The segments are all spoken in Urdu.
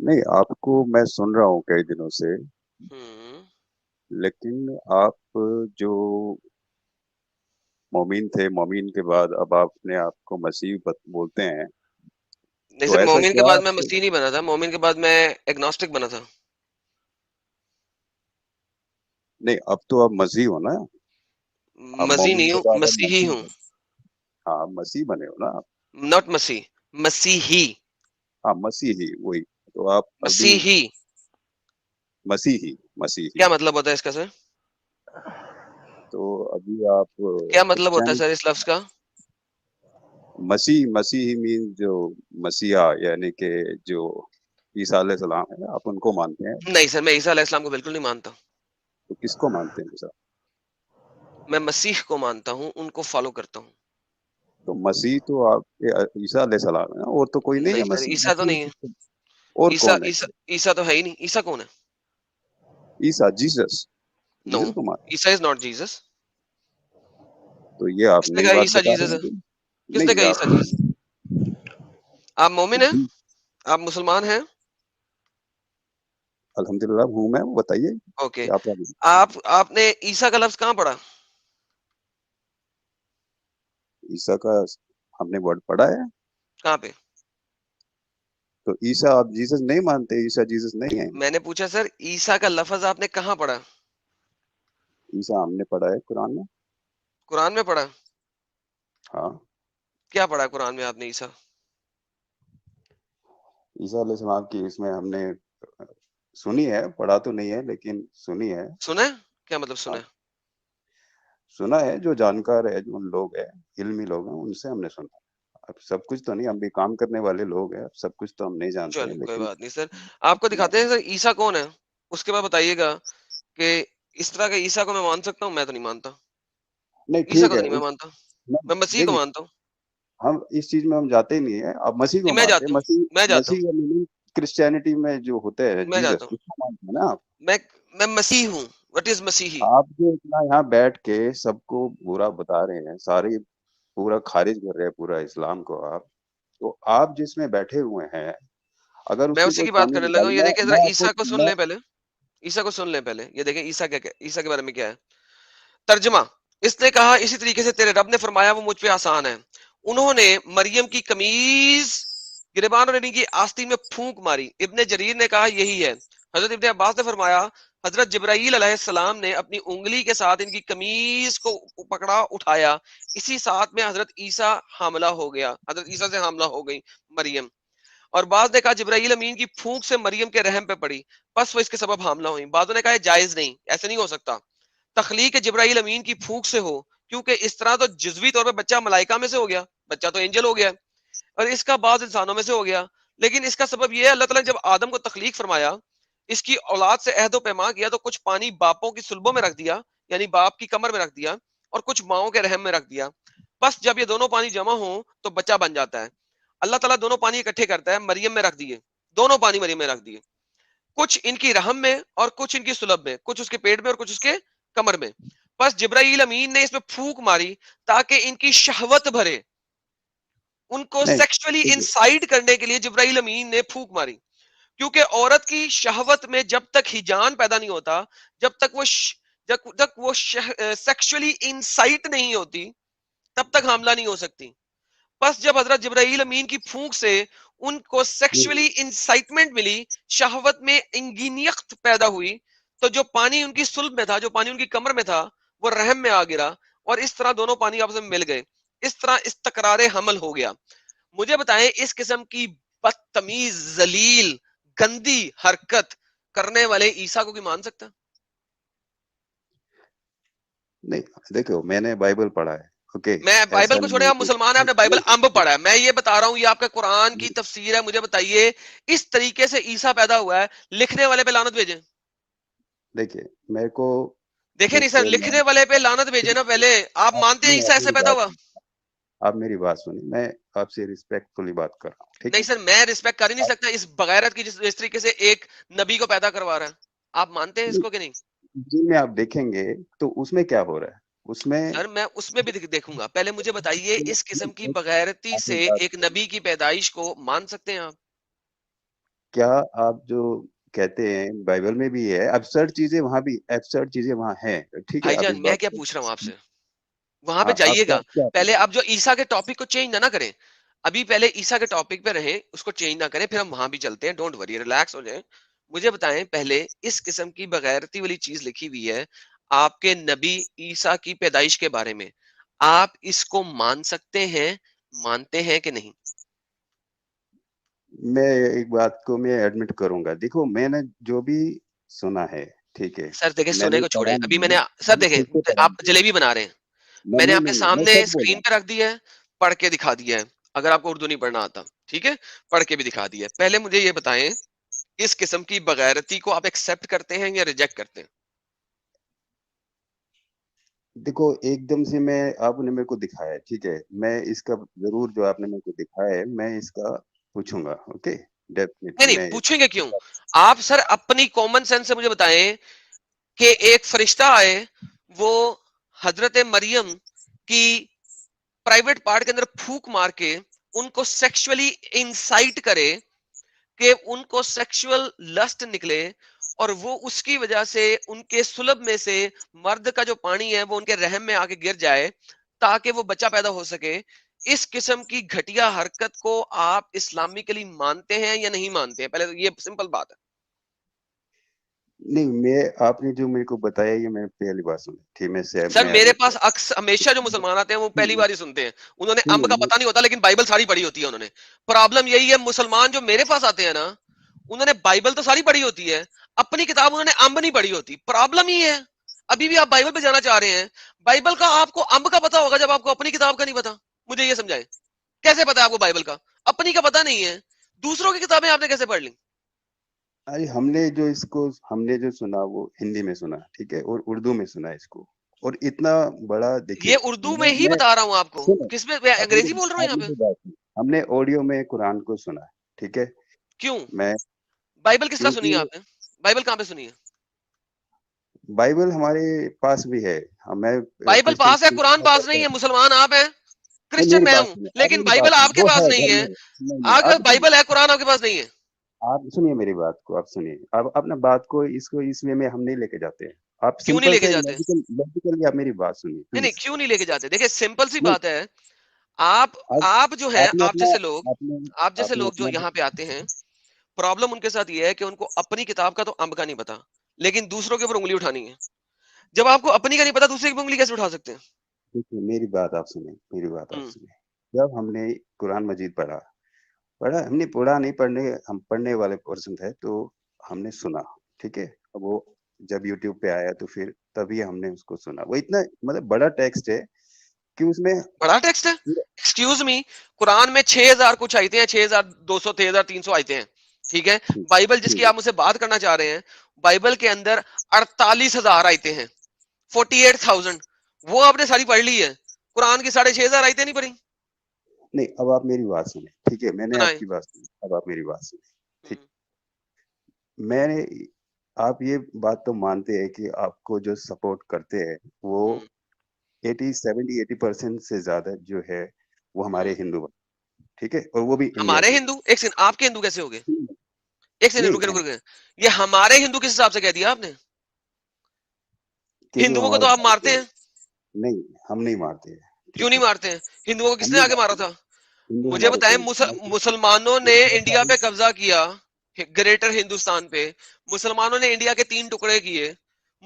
نہیں آپ کو میں سن رہا ہوں کئی دنوں سے، ہوں لیکن آپ جو مومین تھے، مومین کے بعد اب آپ نے آپ کو مسیح بولتے ہیں، نہیں تو سر، ایسا مومن کے کیا بعد میں آپ مسیح نہیں بنا تھا، مومن کے بعد میں ایگنوسٹک بنا تھا. نہیں اب تو آپ مسیح ہو نا؟ اب مسیح مومن نہیں کے ہوں، بعد اب مسیحی مسیح ہوں. ہو. ہاں مسیح بنے ہو نا آپ؟ ناٹ مسیح، مسیحی. ہاں مسیح ہی وہی. تو آپ ابھی مسیحی مسیحی مسیحی کیا مطلب ہوتا ہے اس کا سر؟ تو ابھی آپ کیا مطلب ہوتا ہے کرسچین. سر اس لفظ کا؟ مسیحی مین جو مسیحا یعنی کہ جو عیسیٰ علیہ السلام ہے، آپ ان کو مانتے ہیں؟ نہیں سر، میں عیسیٰ علیہ السلام کو بالکل نہیں مانتا. تو کس کو مانتے ہیں سر؟ میں مسیح کو مانتا ہوں، ان کو فالو کرتا ہوں. تو مسیح تو آپ عیسیٰ علیہ السلام ہے نا، اور تو کوئی نہیں نہیں ہے سر، مسیح. عیسیٰ تو مسیح نہیں ہے. اور عیسیٰ کون ہے؟ عیسیٰ عیسیٰ تو ہے ہی نہیں. عیسیٰ کون ہے؟ عیسیٰ جیسس. نو، جیسس کو مانتے عیسیٰ از ناٹ جیسس. ہیں؟ تو یہ آپ کس نے نئی کہا بات عیسیٰ بتا جیسس رہے ہے؟ ہیں. کس نے نہیں کہا عیسیٰ آپ جیسس؟ آپ مومن ہیں؟ آپ مسلمان ہیں؟ الحمدللہ ہوں میں. بتائیے اوکے. کیا پرابلم. آپ نے عیسیٰ کا لفظ کہاں پڑھا؟ عیسیٰ کا ہم نے ورڈ پڑھا ہے. کہاں پہ؟ تو عیسیٰ آپ جیسس نہیں مانتے؟ عیسیٰ جیسس نہیں ہے. میں نے پوچھا سر، عیسیٰ کا لفظ آپ نے کہاں پڑھا؟ عیسیٰ ہم نے پڑھا ہے قرآن میں. قرآن میں پڑھا؟ ہاں کیا پڑھا قرآن میں آپ نے عیسیٰ؟ عیسیٰ علیہ السلام کی اس میں ہم نے سنی ہے، پڑھا تو نہیں ہے لیکن سنی ہے. سنا ہے؟ کیا مطلب سنا ہاں ہے؟ سنا ہے، جو جانکار ہے، جو ان لوگ ہیں، علمی لوگ ہیں، ان سے ہم نے سنا. اب سب کچھ تو نہیں، ہم بھی کام کرنے والے لوگ ہیں، اب سب کچھ تو ہم نہیں جانتے ہیں چلیں کوئی لیکن بات نہیں سر. آپ کو دکھاتے ہیں سر عیسیٰ کون ہے، اس کے بعد بتائیے گا کہ اس طرح کا عیسیٰ کو میں مان سکتا ہوں. میں تو نہیں مانتا. نہیں عیسیٰ ٹھیک کو ہے تو نہیں میں مانتا. میں مسیح کو دیکھیے مانتا ہوں. ہم اس چیز میں ہم جاتے ہی نہیں ہیں. آپ مسیح کو نہیں، میں مانتے ہیں. جاتا ہوں. مسیح میں جاتا ہوں. مسیح کا meaning کرسچینٹی میں جو ہوتا ہے میں جاتا جیسس، ہوں. اس کو مانتے ہیں نا آپ. میں مسیح ہوں. وٹ از مسیحی؟ آپ جو اتنا یہاں بیٹھ کے سب کو برا بتا رہے ہیں، سارے پورا خارج کر رہے ہیں پورا اسلام کو، آپ تو آپ جس میں بیٹھے ہوئے ہیں، اگر اس میں کی اسی کوئی کی بات کامل کرنے لگا ہوں. یہ ڈالنا دیکھیں ذرا میں آپ کو عیسیٰ کو سن لیں پہلے. عیسیٰ کو سن لیں پہلے. یہ دیکھیں عیسیٰ عیسیٰ کے بارے میں کیا ہے. ترجمہ: اس نے کہا اسی طریقے سے تیرے رب نے فرمایا وہ مجھ پہ آسان ہے. انہوں نے مریم کی قمیض گریبان اور کی آستین میں پھونک ماری. ابن جریر نے کہا یہی ہے. حضرت ابن عباس نے فرمایا حضرت جبرائیل علیہ السلام نے اپنی انگلی کے ساتھ ان کی قمیض کو پکڑا اٹھایا. اسی ساتھ میں حضرت عیسیٰ حاملہ ہو گیا. حضرت عیسیٰ سے حاملہ ہو گئی مریم. اور بعض نے کہا جبرائیل امین کی پھونک سے مریم کے رحم پہ پڑی، بس وہ اس کے سبب حاملہ ہوئی. بعضوں نے کہا جائز نہیں، ایسے نہیں ہو سکتا. تخلیق جبرائیل امین کی پھونک سے ہو، کیونکہ اس طرح تو جزوی طور پہ بچہ ملائکہ میں سے ہو گیا، بچہ تو اینجل ہو گیا، اور اس کا بعض انسانوں میں سے ہو گیا. لیکن اس کا سبب یہ ہے اللہ تعالیٰ نے جب آدم کو تخلیق فرمایا، اس کی اولاد سے عہد و پیما کیا، تو کچھ پانی باپوں کی سلبوں میں رکھ دیا، یعنی باپ کی کمر میں رکھ دیا، اور کچھ ماؤں کے رحم میں رکھ دیا. بس جب یہ دونوں پانی جمع ہوں تو بچہ بن جاتا ہے. اللہ تعالیٰ دونوں پانی اکٹھے کرتا ہے، مریم میں رکھ دیے، دونوں پانی مریم میں رکھ دیے، کچھ ان کی رحم میں اور کچھ ان کی سلب میں، کچھ اس کے پیٹ میں اور کچھ اس کے کمر میں. بس جبرائیل امین نے اس میں پھونک ماری تاکہ ان کی شہوت بھرے، ان کو نہیں سیکشولی ٹھیک ہے. انسائٹ کرنے کے لیے جبرائیل امین نے پھونک ماری. کیونکہ عورت کی شہوت میں جب تک ہیجان پیدا نہیں ہوتا، جب تک وہ سیکشولی انسائٹ نہیں ہوتی، تب تک حاملہ نہیں ہو سکتی. بس جب حضرت جبرائیل امین کی پھونک سے ان کو سیکشولی انسائٹمنٹ ملی، شہوت میں انگینیت پیدا ہوئی، تو جو پانی ان کی سلب میں تھا، جو پانی ان کی کمر میں تھا، وہ رحم میں آ گرا، اور اس طرح دونوں پانی آپس میں مل گئے. اس طرح استقرار حمل ہو گیا. مجھے بتائیں اس قسم کی بدتمیز، ذلیل، گندی حرکت کرنے والے عیسیٰ کو کوئی مان سکتا؟ نہیں دیکھو میں نے بائبل پڑھا ہے. اوکے میں بائبل ایسا کو چھوڑے، نہیں ہے آپ مسلمان ہیں، آپ نے بائبل امب پڑھا ہے. میں یہ بتا رہا ہوں، یہ آپ کا قرآن کی تفسیر ہے. مجھے بتائیے اس طریقے سے عیسیٰ پیدا ہوا ہے، لکھنے والے پہ لعنت بھیجیں. دیکھیے میرے کو دیکھیں نہیں ایک سر، لکھنے والے پہ لعنت بھیجے نا پہلے. آپ مانتے ہیں عیسیٰ ایسے پیدا ہوا؟ آپ میری بات سنیں، میں آپ سے ریسپیکٹ فلی بات کر رہا ہوں، ٹھیک نہیں ہے. سر، میں رسپیکٹ کر ہی نہیں سکتا اس بغیرت کی جس طریقے سے ایک نبی کو پیدا کروا رہا ہے. آپ مانتے ہیں اس کو کہ نہیں؟ جی میں آپ دیکھیں گے تو اس میں کیا ہو رہا ہے اس میں. سر میں اس میں بھی دیکھوں گا. پہلے مجھے بتائیے اس قسم کی بغیرتی سے ایک نبی کی پیدائش کو مان سکتے ہیں آپ؟ کیا آپ جو کہتے ہیں بائبل میں بھی ہے ایبسرڈ چیزیں، وہاں بھی ایبسرڈ چیزیں وہاں ہیں، ٹھیک ہے، بھائی آپ اس جان میں بات کیا کو پوچھ رہا ہوں آپ سے، وہاں پہ ہاں آپ جائیے کیا گا کیا پہلے، آپ جو عیسیٰ کے ٹاپک کو چینج نہ کریں، ابھی پہلے عیسیٰ کے ٹاپک پہ رہیں، اس کو چینج نہ کریں، پھر ہم وہاں بھی چلتے ہیں، ڈونٹ وری، ریلیکس ہو جائیں. مجھے بتائیں پہلے اس قسم کی بغیرتی والی چیز لکھی ہوئی ہے آپ کے نبی عیسیٰ کی پیدائش کے بارے میں، آپ اس کو مان سکتے ہیں، مانتے ہیں کہ نہیں؟ میں ایک بات کو میں ایڈمٹ کروں گا، دیکھو میں نے جو بھی سنا ہے، ٹھیک ہے، سر دیکھیں میں سونے نے کو چھوڑیں، پڑھا ابھی نہیں میں ہے، نے، سر میں نے دیکھیں خود سے پڑھا آپ نہیں ہے، جلیبی بنا رہے ہیں، میں نے نہیں آپ کے نہیں نہیں، میں سامنے سچ بول رہا اسکرین ہوں. پہ رکھ دیا ہے، پڑھ کے دکھا دیا ہے، اگر آپ کو اردو نہیں پڑھنا آتا ٹھیک ہے، پڑھ کے بھی دکھا دیا ہے. پہلے مجھے یہ بتائیں اس قسم کی بغیرتی کو آپ ایکسپٹ کرتے ہیں یا ریجیکٹ کرتے ہیں؟ دیکھو ایک دم سے میں، آپ نے میرے کو دکھایا ہے، ٹھیک ہے، میں اس کا ضرور جو آپ نے میرے کو دکھایا ہے میں اس کا پوچھوں گا، اوکے، نہیں ڈیفینیٹلی نہیں میں پوچھیں گے کیوں؟ آپ سر اپنی کامن سینس سے مجھے بتائیں کہ ایک فرشتہ آئے، وہ حضرت مریم کی پرائیویٹ پارٹ کے اندر پھونک مار کے ان کو سیکشولی انسائٹ کرے، کہ ان کو سیکشول لسٹ نکلے، اور وہ اس کی وجہ سے ان کے سلب میں سے مرد کا جو پانی ہے وہ ان کے رحم میں آ کے گر جائے تاکہ وہ بچہ پیدا ہو سکے. اس قسم کی گھٹیا حرکت کو آپ اسلامکلی مانتے ہیں یا نہیں مانتے ہیں؟ پہلے تو یہ سمپل بات ہے. نہیں، میں آپ نے جو میرے کو بتایا یہ میں نے پہلی بار سنا، ٹھیک، سر میں میرے ایڈمٹ پاس کرتا ہمیشہ جو مسلمان آتے ہیں وہ پہلی ہوں. بار ہی سنتے ہیں، انہوں نے امب کا سنیے پتہ نہیں ہوتا لیکن بائبل ساری پڑھی ہوتی ہے انہوں نے. پرابلم یہی ہے، مسلمان جو میرے پاس آتے ہیں نا، انہوں نے بائبل تو ساری پڑھی ہوتی ہے، اپنی کتاب انہوں نے امب نہیں پڑھی ہوتی. پرابلم یہ ہے، ابھی بھی آپ بائبل پہ جانا چاہ رہے ہیں، بائبل کا آپ کو امب کا پتہ ہوگا جب آپ کو اپنی کتاب کا نہیں پتا. مجھے یہ سمجھائیں کیسے پتا ہے آپ کو بائبل کا؟ اپنی کا پتہ نہیں ہے، دوسروں کی کتابیں آپ نے کیسے پڑھ لی؟ ارے ہم نے جو سنا وہ ہندی میں سنا، ٹھیک ہے، اور اردو میں سنا اس کو، اور اتنا بڑا دیکھیے، یہ اردو میں ہی میں بتا رہا ہوں آپ کو، سنو، کس میں انگریزی بول رہا ہوں آپ یہاں پہ؟ میری بات سنو. ہم نے آڈیو میں قرآن کو سنا، ٹھیک ہے، کیوں؟ میں بائبل کس طرح سنی ہے کیونکہ آپ نے؟ بائبل کہاں پہ سنی ہے؟ بائبل ہمارے پاس بھی ہے، میں بائبل کرسچن پاس ہے، اسکول قرآن میں پاس پڑھتا نہیں ہے، ہوں. مسلمان آپ ہیں، نہیں کرسچن میری میں بات ہوں، سنیں، آپ لیکن میری بائبل بات آپ سنیں، کے وہ پاس ہے نہیں گھر ہے. میں، نہیں اگر آپ بائبل ہے، قرآن آپ کے پاس نہیں ہے. آپ سنیے میری بات کو، آپ سنیے، آپ اپنا بات کو اس وے میں ہم نہیں لے کے جاتے ہیں، آپ کیوں نہیں سمپل لے کے سے جاتے؟ لاجیکلی آپ میری بات سنیے نہیں نہیں پلیز. کیوں نہیں لے کے جاتے؟ دیکھیں سمپل سی نہیں، بات ہے، آپ اب آپ جو ہیں، آپ نے آپ اپنا جیسے لوگ، آپ نے آپ جیسے آپ نے لوگ جو اپنا یہاں پہ آتے ہیں، پرابلم ان کے ساتھ یہ ہے کہ ان کو اپنی کتاب کا تو امب کا نہیں پتا، لیکن دوسروں کے اوپر انگلی اٹھانی ہے. جب آپ کو اپنی کا نہیں پتا دوسرے کی انگلی کیسے اٹھا سکتے ہیں؟ دیکھیے میری بات آپ سنیں، میری بات آپ ہوں. سنیں. جب ہم نے قرآن مجید پڑھا ہم نے پڑھا نہیں، ہم پڑھنے والے پرسن تھے تو ہم نے سنا، ٹھیک ہے، اب وہ جب یوٹیوب پہ آیا تو پھر تبھی ہم نے اس کو سنا. وہ اتنا مطلب بڑا ٹیکسٹ ہے کہ اس میں بڑا ٹیکسٹ ہے، ایکسکیوز می، قرآن میں 6000 کچھ آیتیں ہیں، 6200 6300 آیتیں ہیں، ٹھیک ہے. ٹھیک بائبل جس کی ٹھیک ہے. آپ مجھ سے بات کرنا چاہ رہے ہیں، بائبل کے اندر 48,000 آیتیں ہیں، 48,000، وہ آپ نے ساری پڑھ لی ہے، قرآن کی 6500 آیتیں نہیں پڑھی. نہیں، اب آپ میری بات سنیں، ٹھیک ہے، میں نے آپ سنائیں. کی بات سنی، اب آپ میری بات سنیں، ٹھیک. میں نے آپ یہ بات تو مانتے ہیں کہ آپ کو جو سپورٹ کرتے ہیں وہ 70-80% سے زیادہ جو ہے وہ ہمارے ہندو، ٹھیک ہے، اور وہ بھی انڈیا ہمارے سے. ہندو؟ ایک سیکنڈ، آپ کے ہندو کیسے ہو گئے؟ ایک سیکنڈ نہیں رکے رکے رکے، یہ ہمارے ہندو کس حساب سے کہہ دیا آپ نے؟ کیونکہ وہ ہندوؤں کو ہمارے تو آپ بھائی مارتے کے، ہیں. نہیں ہم نہیں مارتے ہیں، کیوں ٹھیک نہیں ہے، مارتے ہیں؟ ہندوؤں کو ہم کس نے نہیں آگے مارا مارتے. تھا؟ ہندو مجھے ہمارے بتائیں، کوئی مسلمانوں نے انڈیا پہ بہت قبضہ کیا، گریٹر ہندوستان پہ، مسلمانوں نے انڈیا کے 3 ٹکڑے کیے،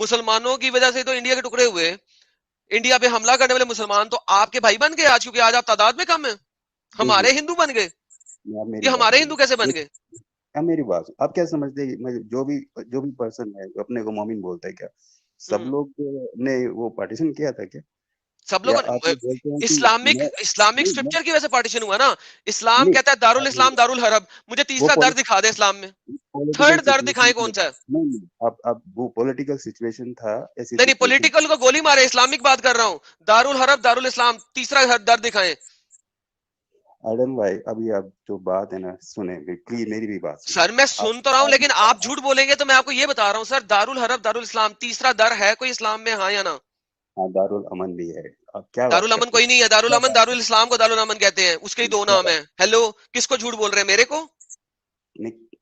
مسلمانوں کی وجہ سے تو انڈیا کے ٹکڑے ہوئے. انڈیا پہ حملہ کرنے والے مسلمان تو آپ کے بھائی بن گئے آج، کیونکہ آج آپ تعداد میں کم ہیں. دیکھیے، ہمارے ہندو بن گئے. آپ میری یہ بات ہمارے سنیں، ہندو کیسے بن گئے؟ اب میری بات آپ کیا سمجھتے ہیں، جو بھی پرسن ہے جو اپنے کو مومن بولتا ہے، کیا سب لوگ نے وہ پارٹیشن کیا تھا کیا؟ سب یا لوگ آپ یہ بولتے ہیں کہ اسلامک میں اسلامک نہیں اسکرپچر کی وجہ سے پارٹیشن ہوا نا. اسلام نہیں کہتا ہے آپ میری دارالاسلام دارالحرب. مجھے وہ تیسرا در دکھا دے اسلام میں، پولیٹیکل تھرڈ در سچویشن دکھائیں تھی، کون سا ہے. نہیں اب وہ پولیٹیکل سچویشن تھا، ایسی نہیں نہیں، سچویشن. پولیٹیکل کو گولی مارے، اسلامک بات کر رہا ہوں. دارالحرب دارالاسلام، تیسرا در دکھائیں. ایڈم بھائی ابھی آپ جو بات ہے نا سنیں، پلیز میری بھی بات سنیں. سر میں آپ سن تو رہا ہوں آپ لیکن آپ جھوٹ بولیں گے تو میں آپ کو یہ بتا رہا ہوں سر، دارالحرب دارالاسلام تیسرا در ہے کوئی اسلام میں، ہاں یا نا؟ ہاں دارالامن بھی ہے. آپ کیا بات دارالامن کرتے ہیں؟ کوئی نہیں ہے، کیا دارالامن بات دارالاسلام کو دارالامن کہتے ہیں، اس کے ہی 2 کیا نام بات ہیں. ہیلو، کس کو جھوٹ بول رہے ہیں، میرے کو؟ نہیں